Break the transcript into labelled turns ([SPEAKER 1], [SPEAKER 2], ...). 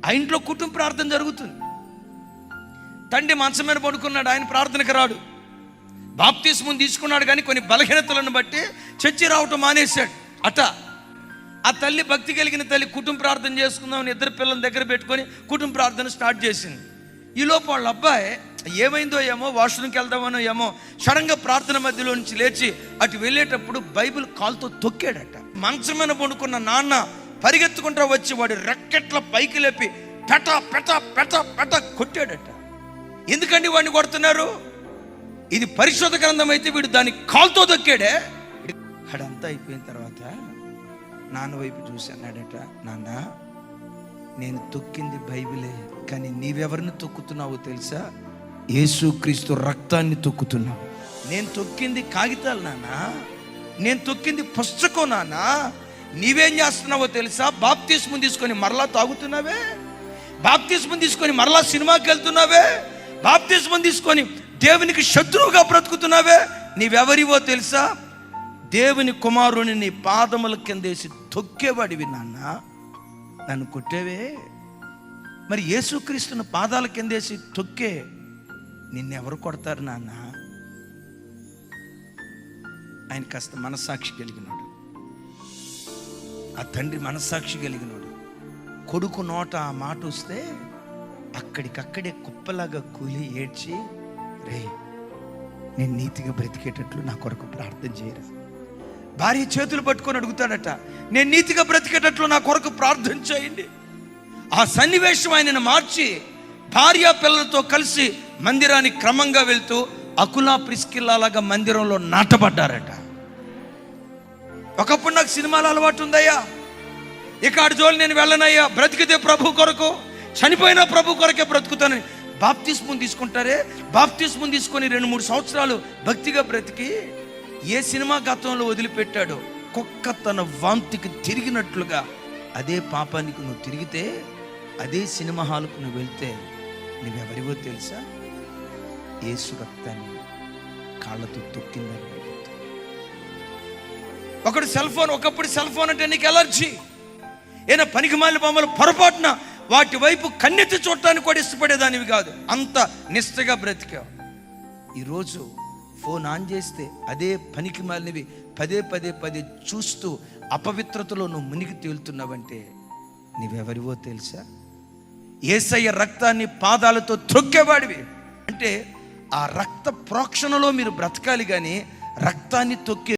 [SPEAKER 1] ఆ ఇంట్లో కుటుంబ ప్రార్థన జరుగుతుంది. తండ్రి మంచం మీద పడుకున్నాడు, ఆయన ప్రార్థనకు రాడు. బాప్తిస్మం తీసుకున్నాడు, కానీ కొన్ని బలహీనతలను బట్టి చర్చి రావటం మానేశాడు. ఆ తల్లి భక్తి కలిగిన తల్లి కుటుంబ ప్రార్థన చేసుకుందామని ఇద్దరు పిల్లల దగ్గర పెట్టుకొని కుటుంబ ప్రార్థన స్టార్ట్ చేసింది. ఈలోపు వాళ్ళ అబ్బాయి ఏమైందో ఏమో, వాష్రూమ్కి వెళ్దామనో ఏమో, సడన్గా ప్రార్థన మధ్యలో నుంచి లేచి అటు వెళ్ళేటప్పుడు బైబిల్ కాలుతో తొక్కాడట. మంచం మీద పడుకున్న నాన్న పరిగెత్తుకుంటా వచ్చి వాడి రెక్కెట్ల పైకి లేపి పెట పెట పెట పెట కొట్టాడట. ఎందుకండి వాడిని కొడుతున్నారు? ఇది పరిశోధ గ్రంథం అయితే వీడు దాన్ని కాలుతో తొక్కాడే. అడంతా అయిపోయిన తర్వాత నాన్న వైపు చూసి అన్నాడట, నాన్న నేను తొక్కింది బైబిలే, కానీ నీవెవరిని తొక్కుతున్నావో తెలుసా? యేసుక్రీస్తు రక్తాన్ని తొక్కుతున్నావు. నేను తొక్కింది కాగితాలు నాన్న, నేను తొక్కింది పుస్తకం నాన్న. నీవేం చేస్తున్నావో తెలుసా? బాప్తిస్మం తీసుకొని మరలా తాగుతున్నావే, బాప్తిస్మం తీసుకొని మరలా సినిమాకి వెళ్తున్నావే, బాప్తిస్మం తీసుకొని దేవునికి శత్రువుగా బ్రతుకుతున్నావే. నీవెవరివో తెలుసా? దేవుని కుమారుని నీ పాదముల కిందేసి తొక్కేవాడివి నాన్న, నన్ను కొట్టేవే. మరి యేసుక్రీస్తుని పాదాల కిందేసి తొక్కే నిన్నెవరు కొడతారు నాన్న? ఆయన కాస్త మనస్సాక్షి కలిగినాడు, ఆ తండ్రి మనస్సాక్షి కలిగినాడు. కొడుకు నోట ఆ మాట వస్తే అక్కడికక్కడే కుప్పలాగా కూలి ఏడ్చి, రే నేను నీతిగా బ్రతికేటట్లు నా కొరకు ప్రార్థన చేయరా. భార్య చేతులు పట్టుకొని అడుగుతాడట, నేను నీతిగా బ్రతికేటట్లు నా కొరకు ప్రార్థన చేయండి. ఆ సన్నివేశం ఆయనను మార్చి భార్య పిల్లలతో కలిసి మందిరానికి క్రమంగా వెళ్తూ అకులా ప్రిస్కిల్లాగా మందిరంలో నాటబడ్డారట. ఒకప్పుడు నాకు సినిమాల అలవాటు ఉందయ్యా, ఇక ఆడి జోలు నేను వెళ్ళనయ్యా, బ్రతికితే ప్రభు కొరకు, చనిపోయినా ప్రభు కొరకే బ్రతుకుతానని బాప్తిస్మం తీసుకుంటారే. బాప్తిస్మం తీసుకొని 2-3 సంవత్సరాలు భక్తిగా బ్రతికి ఏ సినిమా గతంలో వదిలిపెట్టాడో కుక్క తన వాంతికి తిరిగినట్లుగా అదే పాపానికి నువ్వు తిరిగితే, అదే సినిమా హాల్కు నువ్వు వెళ్తే నువ్వెవరివో తెలుసా? యేసు రక్తాన్ని కాళ్ళతో తొక్కిందని. ఒకప్పుడు సెల్ ఫోన్ అంటే నీకు ఎలర్జీ. ఏనా పనికి మాలిన బొమ్మలు పొరపాటున వాటి వైపు కన్నెత్తి చూడటానికి కూడా ఇష్టపడేదానివి కాదు, అంత నిష్టగా బ్రతికావు. ఈరోజు ఫోన్ ఆన్ చేస్తే అదే పనికి మాలినవి పదే చూస్తూ అపవిత్రతలో నువ్వు మునిగి తేలుతున్నావంటే నీవెవరివో తెలుసా? యేసయ్య రక్తాన్ని పాదాలతో త్రొక్కేవాడివి. అంటే ఆ రక్త ప్రోక్షణలో మీరు బ్రతకాలి, కానీ రక్తాన్ని తొక్కే